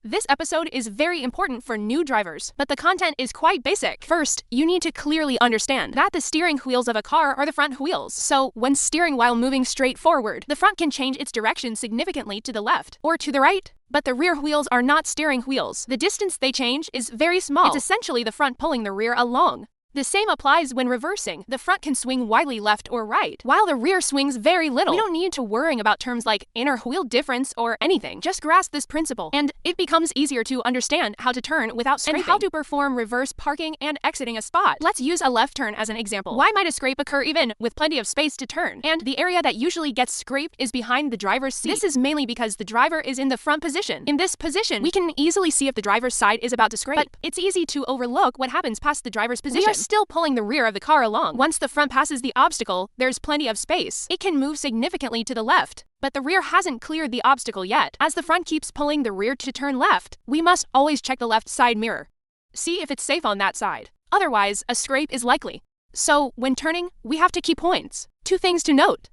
This episode is very important for new drivers, but the content is quite basic. First, you need to clearly understand that the steering wheels of a car are the front wheels. So, when steering while moving straight forward, the front can change its direction significantly to the left or to the right. But the rear wheels are not steering wheels. The distance they change is very small. It's essentially the front pulling the rear along. The same applies when reversing. The front can swing widely left or right, while the rear swings very little. We don't need to worry about terms like inner wheel difference or anything. Just grasp this principle, and it becomes easier to understand how to turn without scraping, and how to perform reverse parking and exiting a spot. Let's use a left turn as an example. Why might a scrape occur even with plenty of space to turn? And the area that usually gets scraped is behind the driver's seat. This is mainly because the driver is in the front position. In this position, we can easily see if the driver's side is about to scrape, but it's easy to overlook what happens past the driver's position. We are still pulling the rear of the car along. Once the front passes the obstacle, there's plenty of space. It can move significantly to the left, but the rear hasn't cleared the obstacle yet. As the front keeps pulling the rear to turn left, we must always check the left side mirror. See if it's safe on that side. Otherwise, a scrape is likely. So, when turning, we have to keep points. 2 things to note.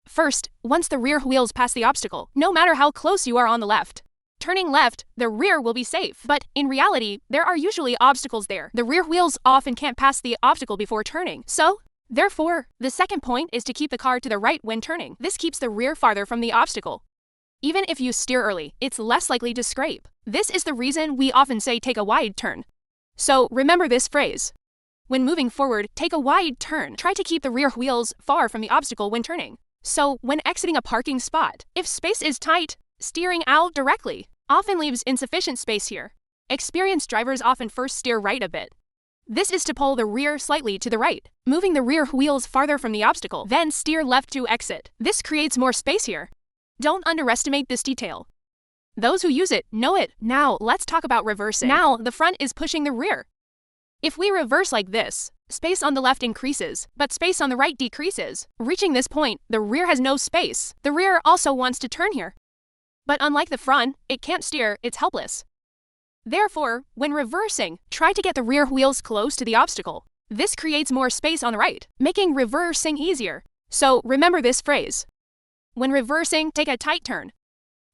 First, once the rear wheels pass the obstacle, no matter how close you are on the left, turning left, the rear will be safe. But in reality, there are usually obstacles there. The rear wheels often can't pass the obstacle before turning. So, therefore, the second point is to keep the car to the right when turning. This keeps the rear farther from the obstacle. Even if you steer early, it's less likely to scrape. This is the reason we often say take a wide turn. So, remember this phrase. When moving forward, take a wide turn. Try to keep the rear wheels far from the obstacle when turning. So, when exiting a parking spot, if space is tight, steering out directly often leaves insufficient space here. Experienced drivers often first steer right a bit. This is to pull the rear slightly to the right, moving the rear wheels farther from the obstacle, then steer left to exit. This creates more space here. Don't underestimate this detail. Those who use it know it. Now, let's talk about reversing. Now, the front is pushing the rear. If we reverse like this, space on the left increases, but space on the right decreases. Reaching this point, the rear has no space. The rear also wants to turn here. But unlike the front, it can't steer, it's helpless. Therefore, when reversing, try to get the rear wheels close to the obstacle. This creates more space on the right, making reversing easier. So remember this phrase. When reversing, take a tight turn.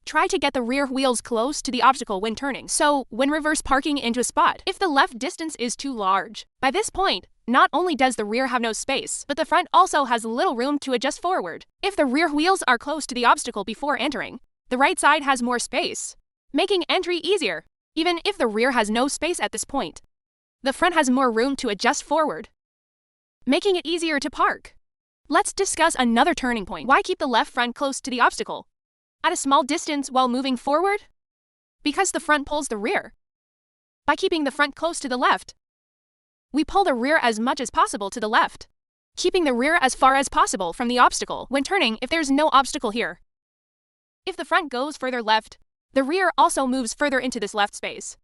Try to get the rear wheels close to the obstacle when turning. So, when reverse parking into a spot, if the left distance is too large, by this point, not only does the rear have no space, but the front also has little room to adjust forward. If the rear wheels are close to the obstacle before entering, the right side has more space, making entry easier. Even if the rear has no space at this point, the front has more room to adjust forward, making it easier to park. Let's discuss another turning point. Why keep the left front close to the obstacle at a small distance while moving forward? Because the front pulls the rear. By keeping the front close to the left, we pull the rear as much as possible to the left, keeping the rear as far as possible from the obstacle when turning if there's no obstacle here. If the front goes further left, the rear also moves further into this left space,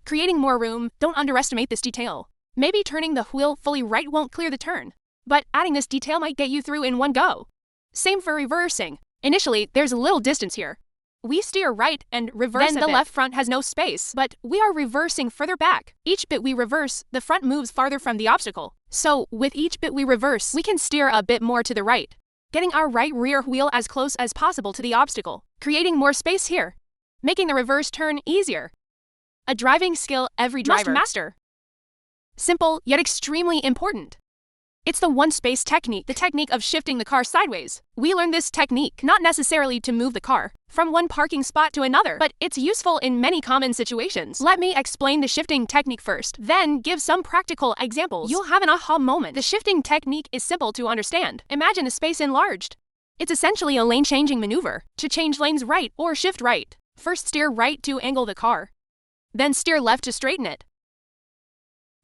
creating more room. Don't underestimate this detail. Maybe turning the wheel fully right won't clear the turn, but adding this detail might get you through in one go. Same for reversing. Initially, there's a little distance here. We steer right and reverse. Then the left front has no space, but we are reversing further back. Each bit we reverse, the front moves farther from the obstacle. So, with each bit we reverse, we can steer a bit more to the right, getting our right rear wheel as close as possible to the obstacle, creating more space here, making the reverse turn easier. A driving skill every driver must master. Simple, yet extremely important. It's the one-space technique, the technique of shifting the car sideways. We learn this technique not necessarily to move the car from one parking spot to another, but it's useful in many common situations. Let me explain the shifting technique first, then give some practical examples. You'll have an aha moment. The shifting technique is simple to understand. Imagine a space enlarged. It's essentially a lane-changing maneuver. To change lanes right or shift right, first steer right to angle the car, then steer left to straighten it.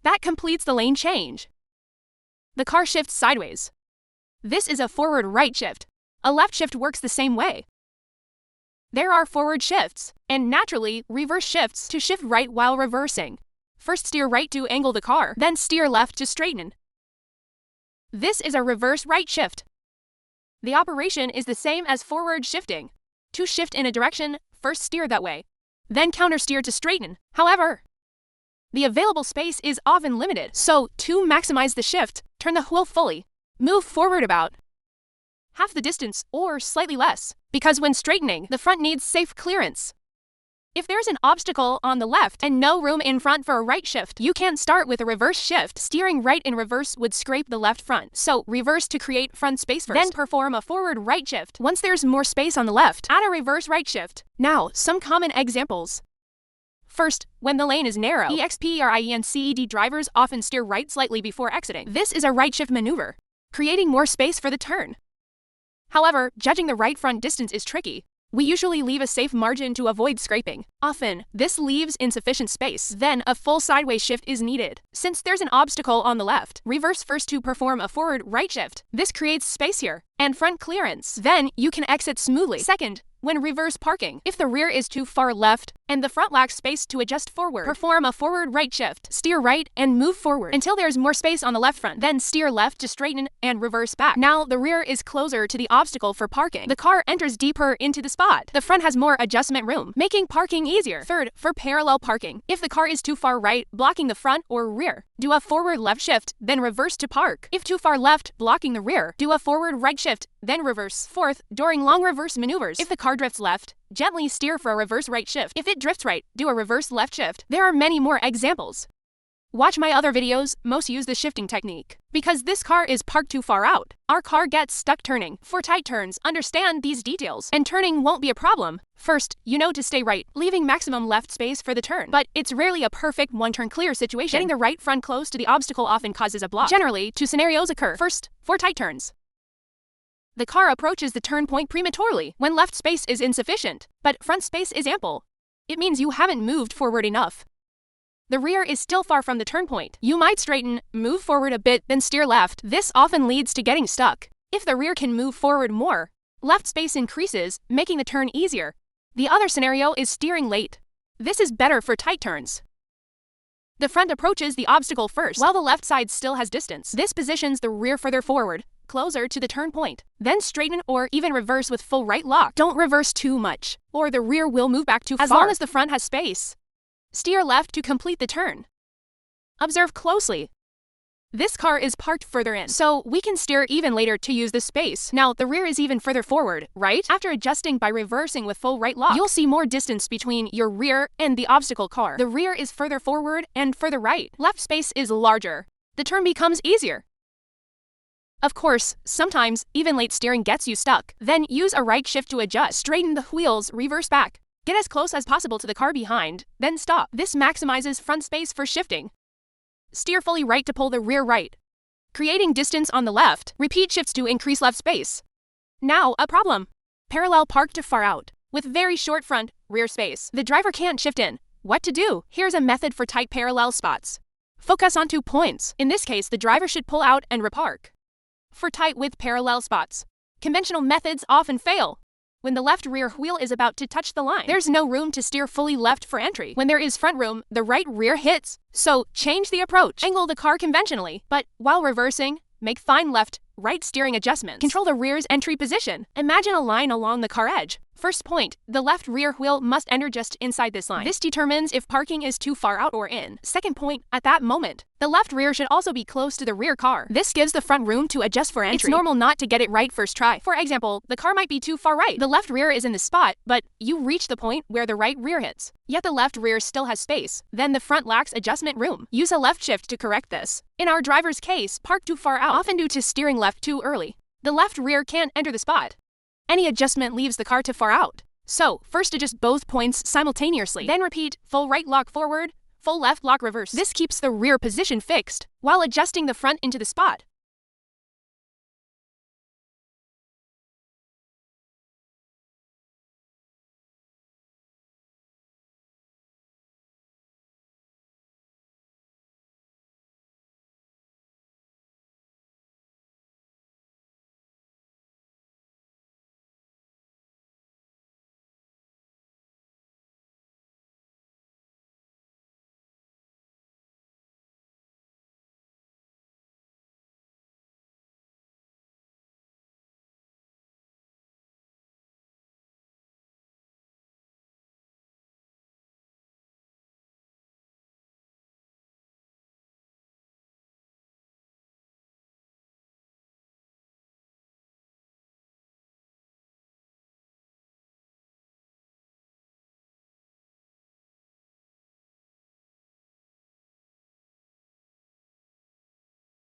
That completes the lane change. The car shifts sideways. This is a forward right shift. A left shift works the same way. There are forward shifts, and naturally, reverse shifts to shift right while reversing. First steer right to angle the car, then steer left to straighten. This is a reverse right shift. The operation is the same as forward shifting. To shift in a direction, first steer that way, then counter steer to straighten. However, the available space is often limited, so to maximize the shift, turn the wheel fully. Move forward about half the distance or slightly less, because when straightening, the front needs safe clearance. If there's an obstacle on the left and no room in front for a right shift, you can't start with a reverse shift. Steering right in reverse would scrape the left front. So reverse to create front space first. Then perform a forward right shift. Once there's more space on the left, add a reverse right shift. Now, some common examples. First, when the lane is narrow, EXPERIENCED drivers often steer right slightly before exiting. This is a right shift maneuver, creating more space for the turn. However, judging the right front distance is tricky. We usually leave a safe margin to avoid scraping. Often, this leaves insufficient space. Then, a full sideways shift is needed. Since there's an obstacle on the left, reverse first to perform a forward right shift. This creates space here and front clearance. Then, you can exit smoothly. Second, when reverse parking, if the rear is too far left and the front lacks space to adjust forward, perform a forward right shift. Steer right and move forward until there's more space on the left front. Then steer left to straighten and reverse back. Now the rear is closer to the obstacle for parking. The car enters deeper into the spot. The front has more adjustment room, making parking easier. Third, for parallel parking, if the car is too far right, blocking the front or rear, do a forward left shift, then reverse to park. If too far left, blocking the rear, do a forward right shift, then reverse. Fourth, during long reverse maneuvers, if the car drifts left, gently steer for a reverse right shift. If it drifts right, do a reverse left shift. There are many more examples. Watch my other videos, most use the shifting technique. Because this car is parked too far out, our car gets stuck turning. For tight turns, understand these details, and turning won't be a problem. First, you know to stay right, leaving maximum left space for the turn. But it's rarely a perfect one-turn clear situation. Getting the right front close to the obstacle often causes a block. Generally, two scenarios occur. First, for tight turns, the car approaches the turn point prematurely when left space is insufficient, but front space is ample. It means you haven't moved forward enough. The rear is still far from the turn point. You might straighten, move forward a bit, then steer left. This often leads to getting stuck. If the rear can move forward more, left space increases, making the turn easier. The other scenario is steering late. This is better for tight turns. The front approaches the obstacle first, while the left side still has distance. This positions the rear further forward, closer to the turn point. Then straighten or even reverse with full right lock. Don't reverse too much, or the rear will move back too far. As long as the front has space, steer left to complete the turn. Observe closely. This car is parked further in, so we can steer even later to use this space. Now, the rear is even further forward, right? After adjusting by reversing with full right lock, you'll see more distance between your rear and the obstacle car. The rear is further forward and further right. Left space is larger. The turn becomes easier. Of course, sometimes even late steering gets you stuck. Then use a right shift to adjust. Straighten the wheels, reverse back. Get as close as possible to the car behind, then stop. This maximizes front space for shifting. Steer fully right to pull the rear right, creating distance on the left. Repeat shifts to increase left space. Now, a problem. Parallel park to far out, with very short front, rear space. The driver can't shift in. What to do? Here's a method for tight parallel spots. Focus on 2 points. In this case, the driver should pull out and repark. For tight with parallel spots, conventional methods often fail. When the left rear wheel is about to touch the line, there's no room to steer fully left for entry. When there is front room, the right rear hits. So change the approach. Angle the car conventionally, but while reversing, make fine left, right steering adjustments. Control the rear's entry position. Imagine a line along the car edge. First point, the left rear wheel must enter just inside this line. This determines if parking is too far out or in. Second point, at that moment, the left rear should also be close to the rear car. This gives the front room to adjust for entry. It's normal not to get it right first try. For example, the car might be too far right. The left rear is in the spot, but you reach the point where the right rear hits. Yet the left rear still has space. Then the front lacks adjustment room. Use a left shift to correct this. In our driver's case, park too far out, often due to steering left too early. The left rear can't enter the spot. Any adjustment leaves the car too far out. So, first adjust both points simultaneously. Then repeat full right lock forward, full left lock reverse. This keeps the rear position fixed while adjusting the front into the spot.